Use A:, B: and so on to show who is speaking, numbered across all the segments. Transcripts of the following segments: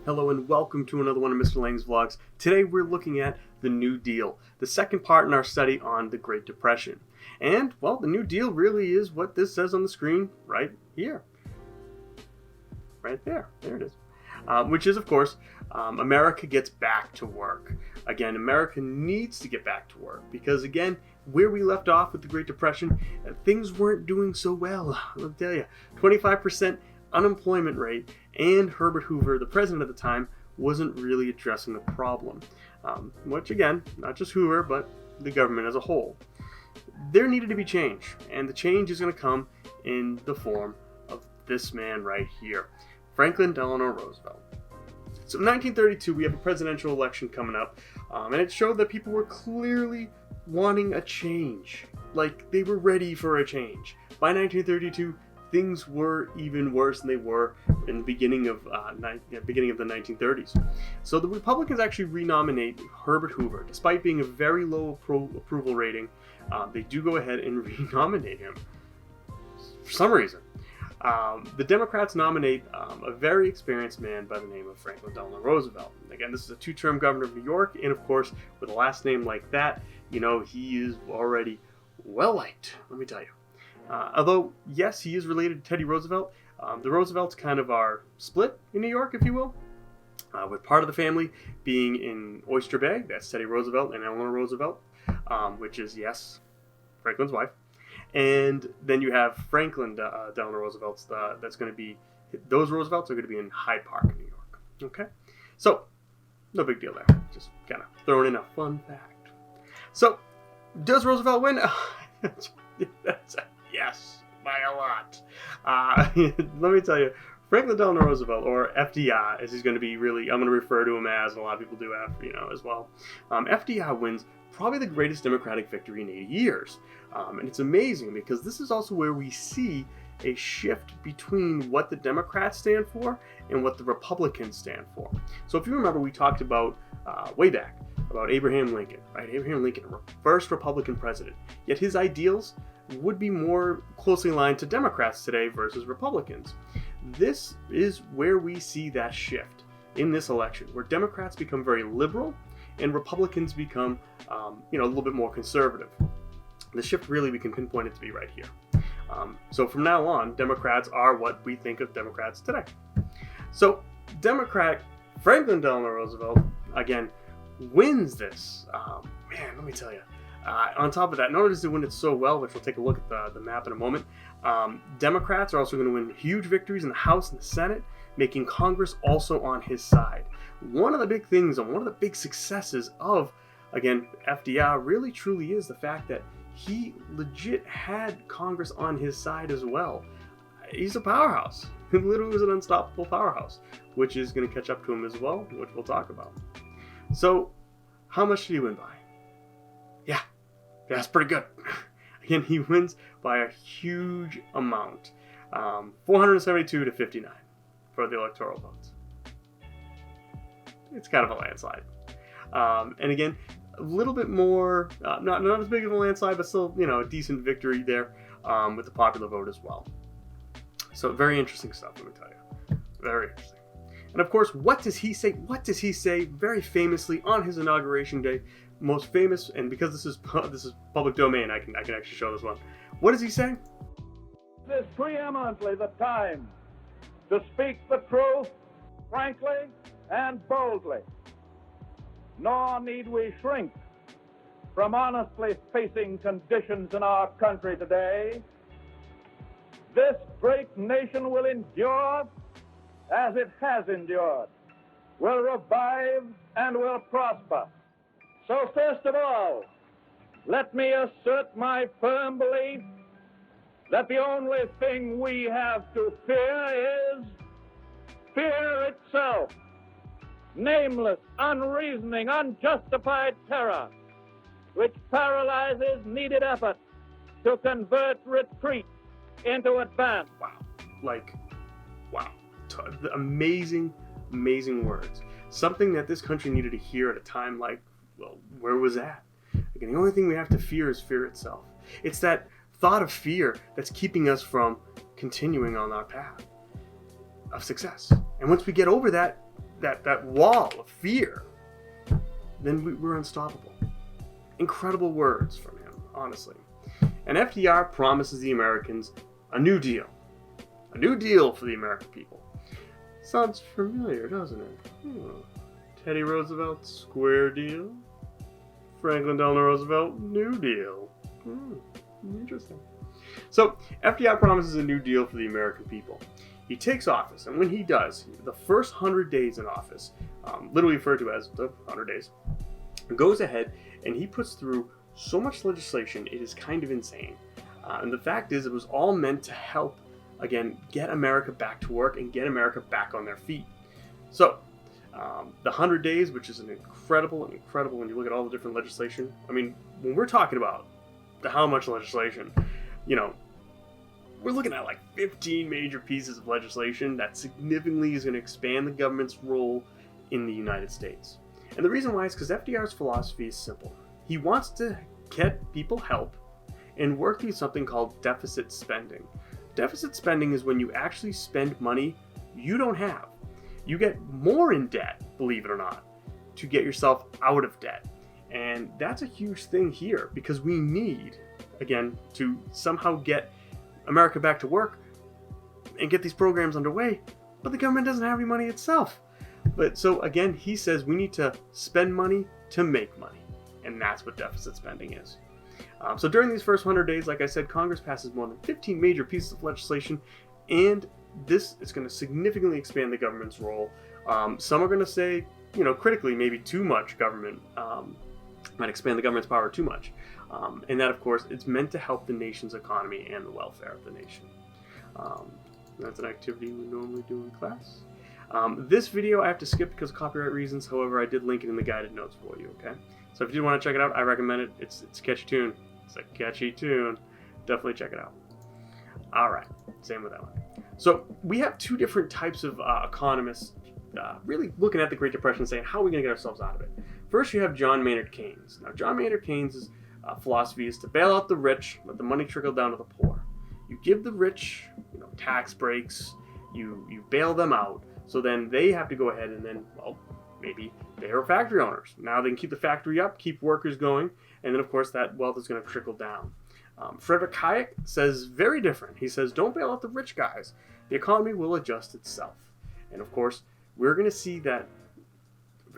A: Hello and welcome to another one of Mr. Lang's vlogs. Today we're looking at the New Deal, the second part in our study on the Great Depression. And, well, the New Deal really is what this says on the screen right here. Right there. There it is. Which is, of course, America gets back to work. Again, America needs to get back to work because, again, where we left off with the Great Depression, things weren't doing so well. I'll tell you, 25% unemployment rate, and Herbert Hoover, the president at the time, wasn't really addressing the problem. Which, again, not just Hoover, but the government as a whole. There needed to be change, and the change is going to come in the form of this man right here, Franklin Delano Roosevelt. So in 1932, we have a presidential election coming up, and it showed that people were clearly wanting a change. Like, they were ready for a change. By 1932, things were even worse than they were in the beginning of the 1930s. So the Republicans actually renominate Herbert Hoover. Despite being a very low approval rating, they do go ahead and renominate him for some reason. The Democrats nominate a very experienced man by the name of Franklin Delano Roosevelt. Again, this is a two-term governor of New York, and of course, with a last name like that, you know, he is already well-liked, let me tell you. Although, yes, he is related to Teddy Roosevelt. The Roosevelts kind of are split in New York, if you will, with part of the family being in Oyster Bay. That's Teddy Roosevelt and Eleanor Roosevelt, which is, yes, Franklin's wife. And then you have Franklin Delano Roosevelt's, that's going to be, those Roosevelts are going to be in Hyde Park, New York. Okay? So, no big deal there. Just kind of throwing in a fun fact. So, does Roosevelt win? That's yes, by a lot. Let me tell you, Franklin Delano Roosevelt, or FDR, as he's going to be really, I'm going to refer to him as, and a lot of people do as well. FDR wins probably the greatest Democratic victory in 80 years. And it's amazing because this is also where we see a shift between what the Democrats stand for and what the Republicans stand for. So if you remember, we talked about way back about Abraham Lincoln, right? Abraham Lincoln, first Republican president. Yet his ideals would be more closely aligned to Democrats today versus Republicans. This is where we see that shift in this election, where Democrats become very liberal and Republicans become, a little bit more conservative. The shift really we can pinpoint it to be right here. So from now on, Democrats are what we think of Democrats today. So Democrat Franklin Delano Roosevelt, again, wins this. Man, let me tell you. On top of that, not only does he win it so well, which we'll take a look at the map in a moment, Democrats are also going to win huge victories in the House and the Senate, making Congress also on his side. One of the big things and one of the big successes of, again, FDR really truly is the fact that he legit had Congress on his side as well. He's a powerhouse. He literally was an unstoppable powerhouse, which is going to catch up to him as well, which we'll talk about. So, how much did he win by? Yeah, that's pretty good. Again, he wins by a huge amount. 472 to 59 for the electoral votes. It's kind of a landslide. And again, a little bit more, not as big of a landslide, but still, a decent victory there with the popular vote as well. So very interesting stuff, let me tell you. Very interesting. And of course, what does he say? What does he say very famously on his inauguration day? Most famous, and because this is public domain, I can actually show this one. What does he say?
B: This is preeminently the time to speak the truth frankly and boldly. Nor need we shrink from honestly facing conditions in our country today. This great nation will endure as it has endured, will revive and will prosper. So first of all, let me assert my firm belief that the only thing we have to fear is fear itself. Nameless, unreasoning, unjustified terror, which paralyzes needed effort to convert retreat into advance.
A: Wow. Amazing words. Something that this country needed to hear at a time like, well, where was that? Again, the only thing we have to fear is fear itself. It's that thought of fear that's keeping us from continuing on our path of success. And once we get over that, that wall of fear, then we're unstoppable. Incredible words from him, honestly. And FDR promises the Americans a new deal. A new deal for the American people. Sounds familiar, doesn't it? Teddy Roosevelt's Square Deal. Franklin Delano Roosevelt, New Deal. Interesting. So, FDR promises a new deal for the American people. He takes office, and when he does, the first 100 days in office, literally referred to as the 100 days, goes ahead and he puts through so much legislation, it is kind of insane. And the fact is, it was all meant to help, again, get America back to work and get America back on their feet. So, the 100 days, which is incredible when you look at all the different legislation. I mean, when we're talking about how much legislation, we're looking at like 15 major pieces of legislation that significantly is going to expand the government's role in the United States. And the reason why is because FDR's philosophy is simple. He wants to get people help and work through something called deficit spending. Deficit spending is when you actually spend money you don't have. You get more in debt, believe it or not, to get yourself out of debt. And that's a huge thing here because we need, again, to somehow get America back to work and get these programs underway, but the government doesn't have any money itself. But so again, he says we need to spend money to make money, and that's what deficit spending is. So during these first 100 days, like I said, Congress passes more than 15 major pieces of legislation, and this is going to significantly expand the government's role. Some are going to say, critically, maybe too much government might expand the government's power too much. And that, of course, it's meant to help the nation's economy and the welfare of the nation. That's an activity we normally do in class. This video I have to skip because of copyright reasons. However, I did link it in the guided notes for you, okay? So if you do want to check it out, I recommend it. It's a catchy tune. It's a catchy tune. Definitely check it out. All right, same with that one. So we have two different types of economists really looking at the Great Depression saying, how are we going to get ourselves out of it? First, you have John Maynard Keynes. Now, John Maynard Keynes' philosophy is to bail out the rich, let the money trickle down to the poor. You give the rich, tax breaks, you bail them out, so then they have to go ahead and then, maybe they are factory owners. Now they can keep the factory up, keep workers going, and then, of course, that wealth is going to trickle down. Frederick Hayek says very different. He says, don't bail out the rich guys. The economy will adjust itself. And, of course, we're going to see that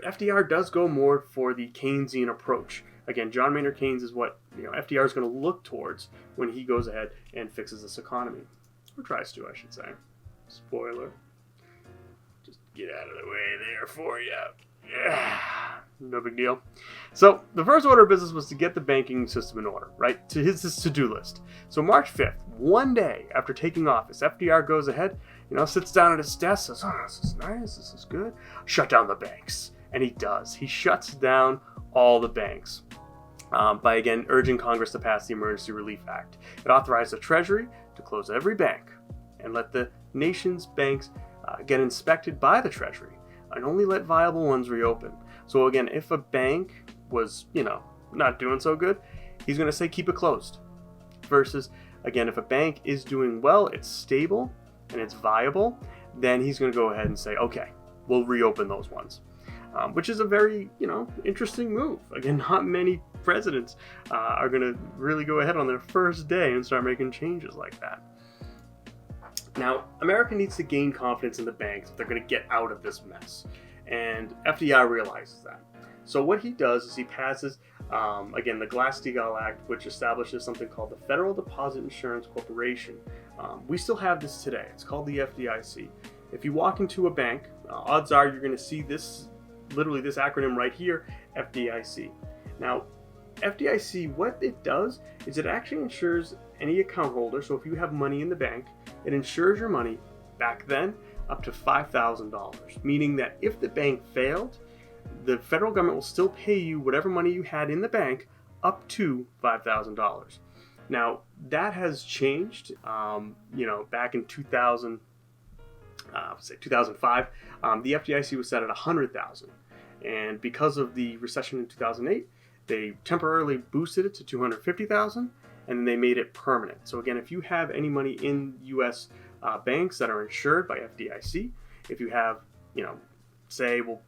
A: FDR does go more for the Keynesian approach. Again, John Maynard Keynes is what FDR is going to look towards when he goes ahead and fixes this economy. Or tries to, I should say. Spoiler. Just get out of the way there for you. Yeah, no big deal. So the first order of business was to get the banking system in order, right? To his to-do list. So March 5th, one day after taking office, FDR goes ahead, sits down at his desk, says, this is nice, this is good. Shut down the banks. And he does. He shuts down all the banks by, again, urging Congress to pass the Emergency Relief Act. It authorized the Treasury to close every bank and let the nation's banks get inspected by the Treasury and only let viable ones reopen. So again, if a bank was, not doing so good, he's going to say keep it closed. Versus, again, if a bank is doing well, it's stable, and it's viable, then he's going to go ahead and say, okay, we'll reopen those ones. Which is a very, interesting move. Again, not many presidents are going to really go ahead on their first day and start making changes like that. Now, America needs to gain confidence in the banks if they're going to get out of this mess. And FDR realizes that. So what he does is he passes, again, the Glass-Steagall Act, which establishes something called the Federal Deposit Insurance Corporation. We still have this today. It's called the FDIC. If you walk into a bank, odds are you're going to see this, literally this acronym right here, FDIC. Now, FDIC, what it does is it actually insures any account holder. So if you have money in the bank, it insures your money back then up to $5,000, meaning that if the bank failed, the federal government will still pay you whatever money you had in the bank up to $5,000. Now, that has changed, back in 2000, 2005, the FDIC was set at $100,000. And because of the recession in 2008, they temporarily boosted it to $250,000, and then they made it permanent. So again, if you have any money in U.S. Banks that are insured by FDIC, if you have, say we'll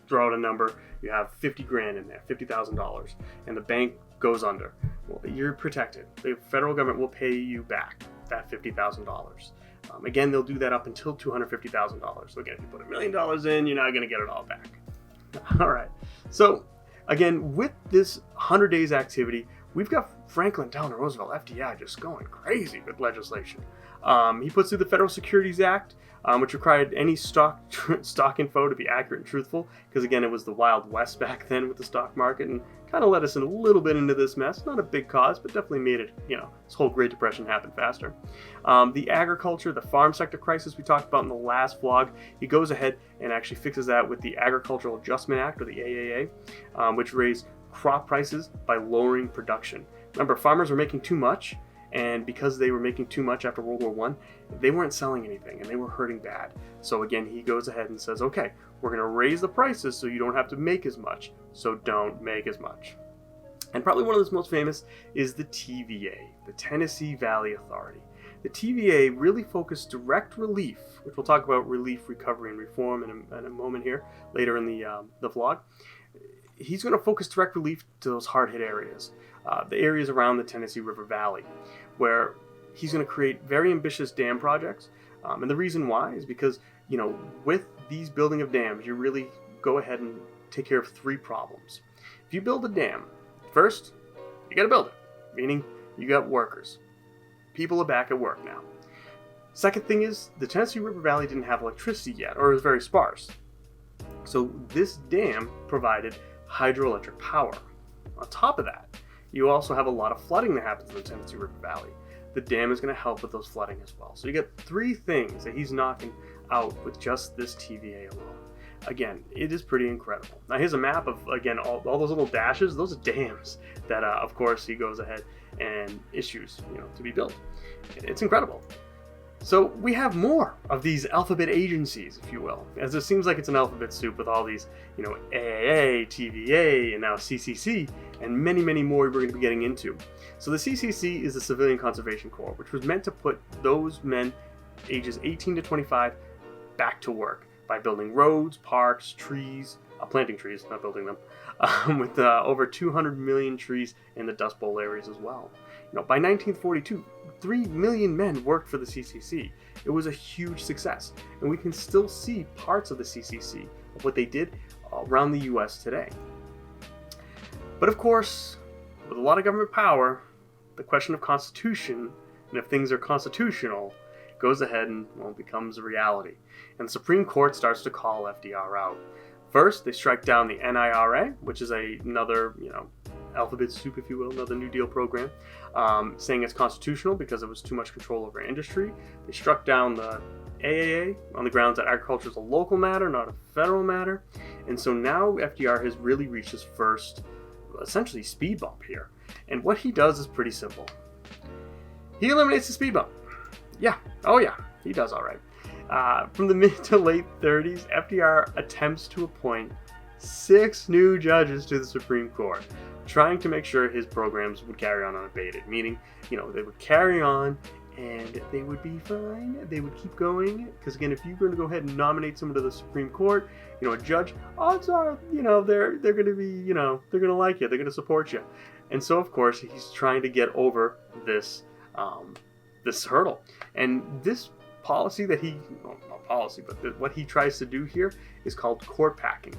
A: throw out a number. You have 50 grand in there, $50,000, and the bank goes under. Well, you're protected. The federal government will pay you back that $50,000. Again, they'll do that up until $250,000. So again, if you put $1 million in, you're not going to get it all back. All right. So again, with this 100 days activity, we've got Franklin Delano Roosevelt, FDR, just going crazy with legislation. He puts through the Federal Securities Act, which required any stock info to be accurate and truthful, because again, it was the Wild West back then with the stock market, and kind of led us in a little bit into this mess. Not a big cause, but definitely made it, this whole Great Depression happen faster. The agriculture, the farm sector crisis we talked about in the last vlog, he goes ahead and actually fixes that with the Agricultural Adjustment Act, or the AAA, which raised crop prices by lowering production. Remember, farmers were making too much, and because they were making too much after World War I, they weren't selling anything, and they were hurting bad. So again, he goes ahead and says, okay, we're going to raise the prices so you don't have to make as much, so don't make as much. And probably one of the most famous is the TVA, the Tennessee Valley Authority. The TVA really focused direct relief, which we'll talk about relief, recovery, and reform in a moment here, later in the vlog. He's going to focus direct relief to those hard-hit areas, the areas around the Tennessee River Valley, where he's going to create very ambitious dam projects. And the reason why is because, with these building of dams, you really go ahead and take care of three problems. If you build a dam, first, you got to build it, meaning you got workers. People are back at work now. Second thing is, the Tennessee River Valley didn't have electricity yet, or it was very sparse. So this dam provided hydroelectric power. On top of that, you also have a lot of flooding that happens in the Tennessee River Valley. The dam is going to help with those flooding as well. So you get three things that he's knocking out with just this TVA alone. Again, it is pretty incredible. Now here's a map of, again, all those little dashes. Those are dams that, of course, he goes ahead and issues, to be built. It's incredible. So we have more of these alphabet agencies, if you will, as it seems like it's an alphabet soup with all these, AAA, TVA, and now CCC, and many, many more we're going to be getting into. So the CCC is the Civilian Conservation Corps, which was meant to put those men ages 18 to 25 back to work by building roads, parks, trees, planting trees, not building them, with over 200 million trees in the Dust Bowl areas as well. By 1942, 3 million men worked for the CCC. It was a huge success, and we can still see parts of the CCC, of what they did around the U.S. today. But of course, with a lot of government power, the question of constitution, and if things are constitutional, goes ahead and, becomes a reality. And the Supreme Court starts to call FDR out. First, they strike down the NIRA, which is another, alphabet soup, if you will, another New Deal program, saying it's constitutional because it was too much control over industry. They struck down the AAA on the grounds that agriculture is a local matter, not a federal matter. And so now FDR has really reached his first, essentially, speed bump here. And what he does is pretty simple. He eliminates the speed bump. Yeah, oh yeah, he does all right. From the mid to late 30s, FDR attempts to appoint 6 new judges to the Supreme Court, trying to make sure his programs would carry on unabated, meaning, they would carry on and they would be fine. They would keep going, because again, if you're going to go ahead and nominate someone to the Supreme Court, a judge, odds are, they're going to be, they're going to like you, they're going to support you. And so, of course, he's trying to get over this this hurdle. And this policy that not policy, but what he tries to do here is called court packing,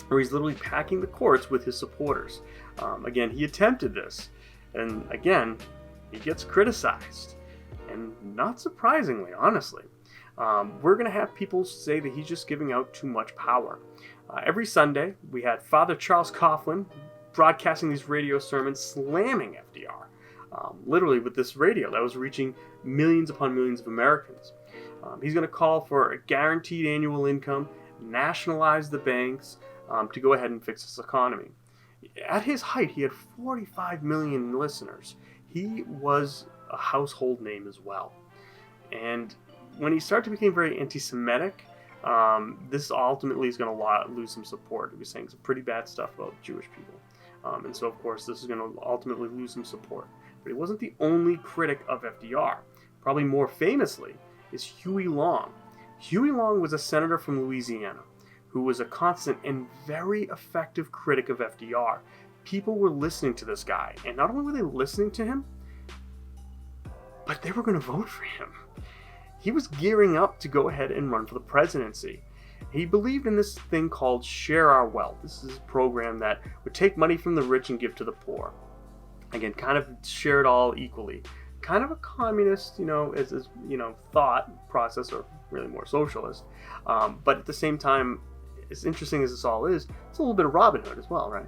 A: where he's literally packing the courts with his supporters. Again, he attempted this, and again, he gets criticized. And not surprisingly, honestly, we're going to have people say that he's just giving out too much power. Every Sunday, we had Father Charles Coughlin broadcasting these radio sermons slamming FDR. Literally with this radio that was reaching millions upon millions of Americans. He's going to call for a guaranteed annual income, nationalize the banks, to go ahead and fix this economy. At his height, he had 45 million listeners. He was a household name as well. And when he started to become very anti-Semitic, this ultimately is going to lose some support. He was saying some pretty bad stuff about Jewish people. And so, of course, this is going to ultimately lose some support. But he wasn't the only critic of FDR. Probably more famously is Huey Long. Huey Long was a senator from Louisiana. who was a constant and very effective critic of FDR. People were listening to this guy, and not only were they listening to him, but they were going to vote for him. He was gearing up to go ahead and run for the presidency. He believed in this thing called Share Our Wealth. This is a program that would take money from the rich and give to the poor. Again, kind of share it all equally. Kind of a communist, as thought process, or really more socialist. But at the same time, as interesting as this all is, it's a little bit of Robin Hood as well, right?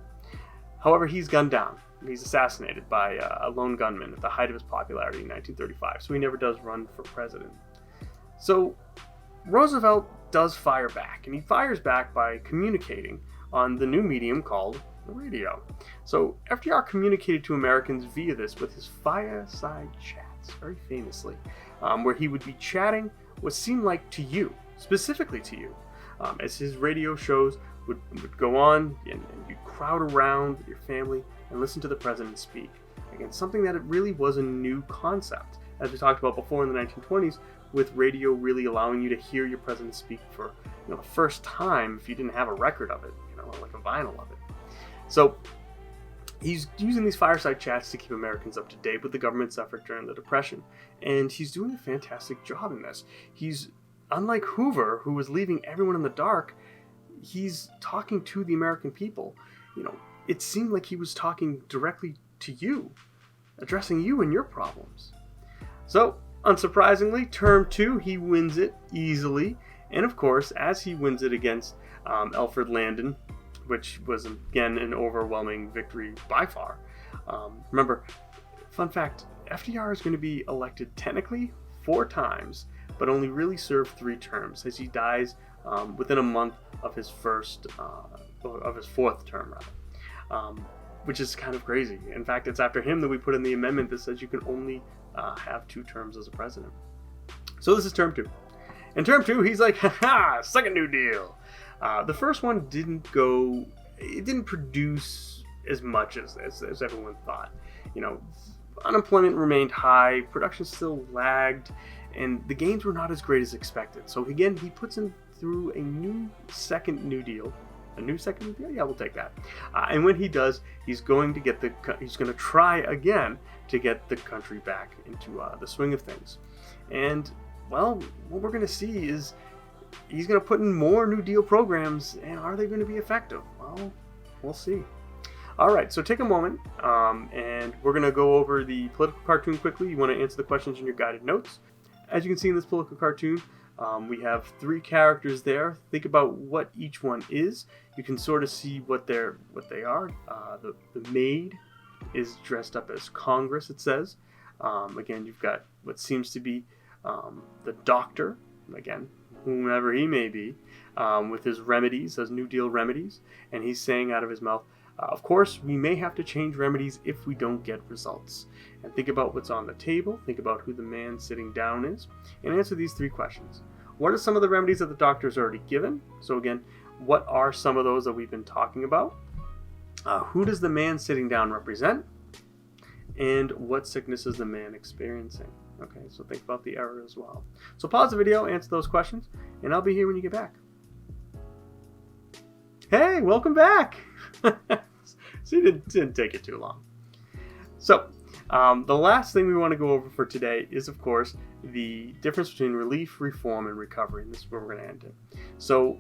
A: However, he's gunned down. He's assassinated by a lone gunman at the height of his popularity in 1935, so he never does run for president. So Roosevelt does fire back, and he fires back by communicating on the new medium called the radio. So FDR communicated to Americans via this with his fireside chats, very famously, where he would be chatting what seemed like to you, specifically to you, as his radio shows would go on, and you'd crowd around with your family and listen to the president speak. Again, something that it really was a new concept, as we talked about before in the 1920s, with radio really allowing you to hear your president speak for the first time if you didn't have a record of it, like a vinyl of it. So he's using these fireside chats to keep Americans up to date with the government's effort during the Depression, and he's doing a fantastic job in this. He's, unlike Hoover, who was leaving everyone in the dark, he's talking to the American people. It seemed like he was talking directly to you, addressing you and your problems. So, unsurprisingly, term 2, he wins it easily. And of course, as he wins it against Alfred Landon, which was again an overwhelming victory by far. Remember, fun fact, FDR is going to be elected technically 4 times, but only really served 3 terms, as he dies within a month of his fourth term, which is kind of crazy. In fact, it's after him that we put in the amendment that says you can only have 2 terms as a president. So this is term 2. In term 2, he's like, ha-ha, second New Deal. The first one didn't produce as much as everyone thought. Unemployment remained high, production still lagged, and the gains were not as great as expected. So again, he puts him through a new second New Deal. A new second New Deal? Yeah, we'll take that. And when he does, he's going to try again to get the country back into the swing of things. And, well, what we're going to see is he's going to put in more New Deal programs, and are they going to be effective? Well, we'll see. All right, so take a moment, and we're going to go over the political cartoon quickly. You want to answer the questions in your guided notes. As you can see in this political cartoon, we have 3 characters there. Think about what each one is. You can sort of see what they are. The maid is dressed up as Congress, it says. Again, you've got what seems to be the doctor, again, whomever he may be, with his remedies, his New Deal remedies, and he's saying out of his mouth, of course, we may have to change remedies if we don't get results. And think about what's on the table, think about who the man sitting down is, and answer these 3 questions. What are some of the remedies that the doctor's already given? So again, what are some of those that we've been talking about? Who does the man sitting down represent? And what sickness is the man experiencing? Okay, so think about the error as well. So pause the video, answer those questions, and I'll be here when you get back. Hey, welcome back! So it didn't take it too long. So, the last thing we want to go over for today is, of course, the difference between relief, reform, and recovery. And this is where we're going to end it. So,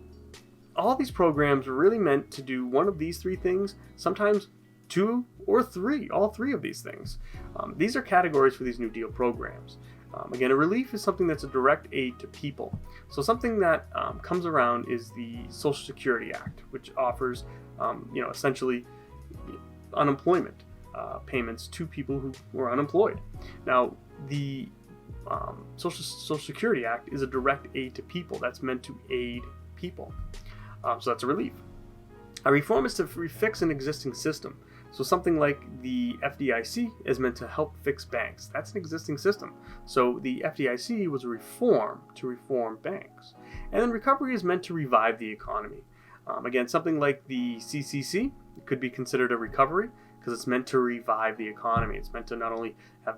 A: all these programs are really meant to do one of these 3 things, sometimes 2 or 3, all 3 of these things. These are categories for these New Deal programs. Again, a relief is something that's a direct aid to people. So something that comes around is the Social Security Act, which offers, essentially unemployment payments to people who were unemployed. Now, the Social Security Act is a direct aid to people. That's meant to aid people. So that's a relief. A reform is to fix an existing system. So something like the FDIC is meant to help fix banks. That's an existing system. So the FDIC was a reform to reform banks. And then recovery is meant to revive the economy. Again, something like the CCC could be considered a recovery because it's meant to revive the economy. It's meant to not only have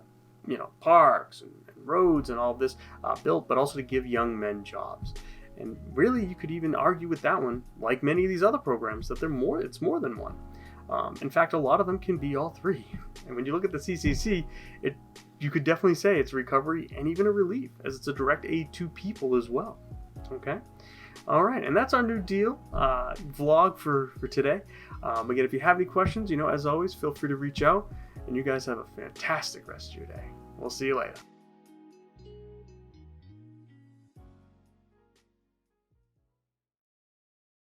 A: parks and roads and all of this built, but also to give young men jobs. And really, you could even argue with that one, like many of these other programs, that it's more than one. In fact, a lot of them can be all three. And when you look at the CCC, you could definitely say it's recovery and even a relief, as it's a direct aid to people as well. Okay? All right, and that's our new deal vlog for today. Again, if you have any questions, as always, feel free to reach out. And you guys have a fantastic rest of your day. We'll see you later.